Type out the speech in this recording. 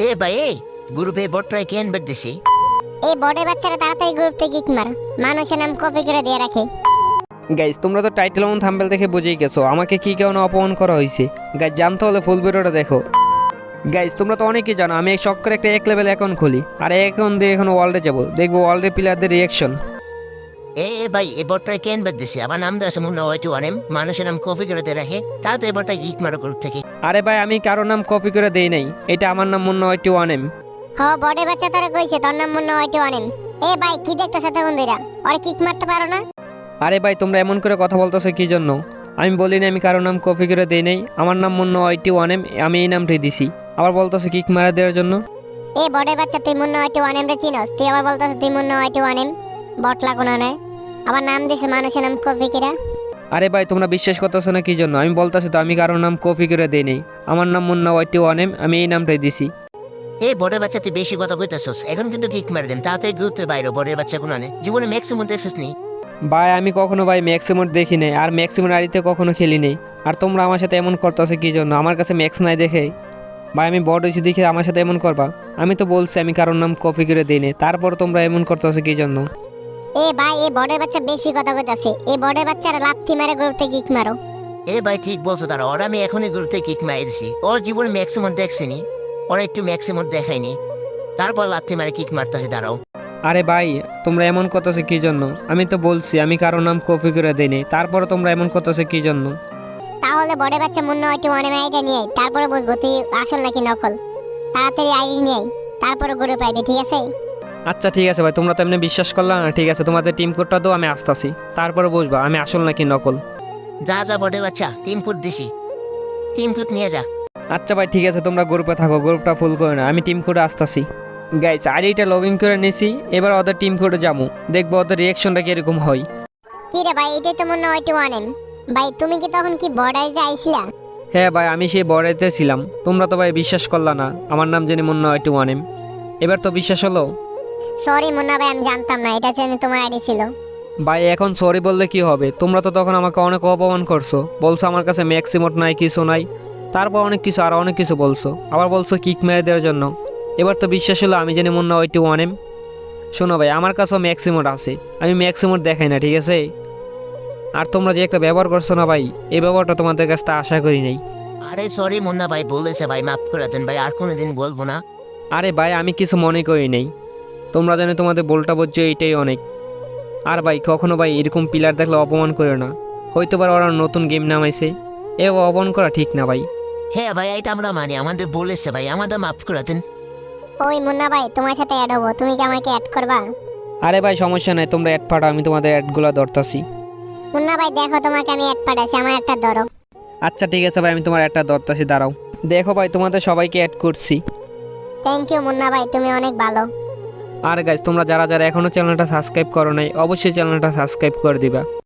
এ ভাই এই গ্রুপে বটরাই কেন বেট দিছি। এই বড় বাচ্চারা তাড়াতাড়ি গ্রুপ থেকে কিক মার, মানুষের নাম কপি করে দিয়ে রাখে। গাইজ তোমরা তো টাইটেল এবং থাম্বনেল দেখে বুঝেই গেছো আমাকে কি কারণে অপমান করা হয়েছে। গাইজ জানতে হলে ফুল ভিডিওটা দেখো। গাইজ তোমরা তো অনেকেই জানো আমি শখ করে একটা 1 লেভেল অ্যাকাউন্ট খুলি, আর এই অ্যাকাউন্ট দিয়ে এখন ওয়ার্ল্ডে যাবো, দেখবো ওয়ার্ল্ডের প্লেয়ারদের রিয়াকশন। এ ভাই এই বটরাই কেন বেট দিছি। আমার নাম দেওয়া মুন্না ওয়াইটু অনেম, মানুষের নাম কপি করে দিয়ে রাখে, তাও তো এই বটরাই কিক মারো গ্রুপ থেকে। আরে ভাই আমি কারোর নাম কপি করে দেই নাই, এটা আমার নাম মুন্না ওয়াইটু অনেম। হ বড় বাচ্চা তোরে কইছে তোর নাম মুন্না হয়তো অনেম। এ ভাই কি দেখতেছ তখন দিরা, ওরে কিক মারতে পারো না? আরে ভাই তোমরা এমন করে কথা বলতেছো কি জন্য? আমি বলিনি আমি কারোর নাম কপি করে দেই নাই, আমার নাম মুন্না ওয়াইটু অনেম, আমি এই নামটাই দিছি। আবার বলতেছো কিক মারা দেওয়ার জন্য। এ বড় বাচ্চা তুই মুন্না হয়তো অনেম রে চিনস, তুই আবার বলতাছ তুই মুন্না হয়তো অনেম। বটলা কোনা নাই, আবার নাম দিছে মানুষের নাম কপি কিরা। আরে ভাই তোমরা বিশ্বাস করতেছো না কি জন্য? আমি বলতেছি তো আমি কারোর নাম কপি করে দেই নাই, আমার নাম মুন্না ওয়াইটু অনেম, আমি এই নামটাই দিছি। এই বড় বাচ্চা তুই বেশি কথা কইতাছস, এখন কিন্তু কিক মার দেন, তাড়াতাড়ি গ্রুপে বাইরে। বড় বাচ্চা কোনো নেই, জীবনে ম্যাক্সিমাম দেখছিস নি। ভাই আমি কখনো ভাই ম্যাক্সিমোড দেখি নাই, আর ম্যাক্সিমোড আড়িতে কখনো খেলি নেই। আর তোমরা আমার সাথে এমন করতেছো কি জন্য? আমার কাছে ম্যাক্স নাই দেখে? ভাই আমি বড় হয়েছি দেখে আমার সাথে এমন করবা? আমি তো বলছি আমি কারোর নাম কপি করে দিই নাই, তারপর তোমরা এমন করতেছো কি জন্য? এ ভাই এই বড় বাচ্চা বেশি কথা কইতাছে, এই বড় বাচ্চারা লাথি মারে গ্রুপ থেকে কিক মারো। এ ভাই ঠিক বলছো, তারা ওর আমি এখনই গ্রুপ থেকে কিক মারি দিছি। ওর জীবনে ম্যাক্সিমাম দেখছিনি, ওর একটু ম্যাক্সিমাম দেখায়নি, তারপর লাথি মারে কিক মারতেছে। দাঁড়াও আরে ভাই তোমরা এমন করতেছো কি জন্য? আমি তো বলছি আমি কারোর নাম কপি করে দিই নাই, তারপর তোমরা এমন করতেছো কি জন্য? তাহলে বড় বাচ্চা মুন্না হয়তো অনেম আইডা নিয়ে আয়, তারপরে বুঝবো তুই আসল নাকি নকল। তাড়াতাড়ি আইডি নিয়ে আয়, তারপরে গ্রুপ আইবি, ঠিক আছে? আচ্ছা ঠিক আছে ভাই, তোমরা তো এমনি বিশ্বাস করলা না, ঠিক আছে তোমাদের টিম কোডটা দাও, আমি আসতাছি, তারপরে বুঝবা আমি আসল নাকি নকল। যা যা বড় বাচ্চা, 3 ফুট দিছি, 3 ফুট নিয়ে যা। আচ্ছা ভাই ঠিক আছে, তোমরা গ্রুপে থাকো, গ্রুপটা ফুল করে না, আমি টিম কোডে আসতাছি। গাইস আইডিটা লগ ইন করে নিছি, এবার ওদের টিম কোডে যাবো, দেখবো ওদের রিয়াকশনটা কিরকম হয়। কি রে ভাই, এটাই তো মুন্না হয়তো অনেম। ভাই তুমি কি তখন কি বর্ডারিতে আইছিলা? হ্যাঁ ভাই আমি সেই বড়াইতে ছিলাম, তোমরা তো ভাই বিশ্বাস করলা না আমার নাম জেনে মুন্না ওয়াইটু অনেম। এবার তো বিশ্বাস হলো? সরি মুন্না ভাই, আমি জানতাম না এটা যেন তোমার আইডি ছিল। ভাই এখন সরি বললে কি হবে? তোমরা তো তখন আমাকে অনেক অপমান করছো, বলছো আমার কাছে ম্যাক্সিমোট নাই, কিছু নাই, তারপর অনেক কিছু আর অনেক কিছু বলছো, আবার বলছো কিক মেরে দেওয়ার জন্য। এবার তো বিশ্বাস হলো আমি জানি মুন্না ওয়াইটু অনেম। শোনো ভাই আমার কাছেও ম্যাক্সিমোট আছে, আমি ম্যাক্সিমোট দেখাই না, ঠিক আছে? আর তোমরা যে একটা ব্যবহার করছো না ভাই, এই ব্যবহারটা তোমাদের কাছ থেকে আশা করি নাই। আরে সরি মুন্না ভাই, বলেছে ভাই, মাফ করে দেন ভাই, আর কোনোদিন বলবো না। আরে ভাই আমি কিছু মনে করি নাই, তোমরা জানো তোমাদের বলটা বুঝছো এইটাই অনেক। আর ভাই কখনো ভাই এরকম প্লেয়ার দেখলে অপমান করো না, হয়তো বা ওরা নতুন গেম নামাইছে, এ অপমান করা ঠিক না ভাই। হ্যাঁ ভাই এটা আমরা মানি, আমাদের বলেছে ভাই, আমাদের মাফ করে দেন। ওই মুন্না ভাই তোমার সাথে অ্যাড হবো, তুমি কি আমাকে অ্যাড করবা? আরে ভাই সমস্যা নাই, তোমরা অ্যাড পাঠাও, আমি তোমাদের অ্যাডগুলো ধরতাছি। মুন্না ভাই দেখো তোমাকে আমি অ্যাড পাঠাইছি, আমার একটা ধরো। আচ্ছা ঠিক আছে ভাই, আমি তোমার অ্যাডটা ধরতাছি, দাঁড়াও। দেখো ভাই তোমাদের সবাইকে অ্যাড করছি। থ্যাংক ইউ মুন্না ভাই, তুমি অনেক ভালো। আর গাইজ তোমরা যারা যারা এখনও চ্যানেলটা সাবস্ক্রাইব করো নাই, অবশ্যই চ্যানেলটা সাবস্ক্রাইব করে দিবা।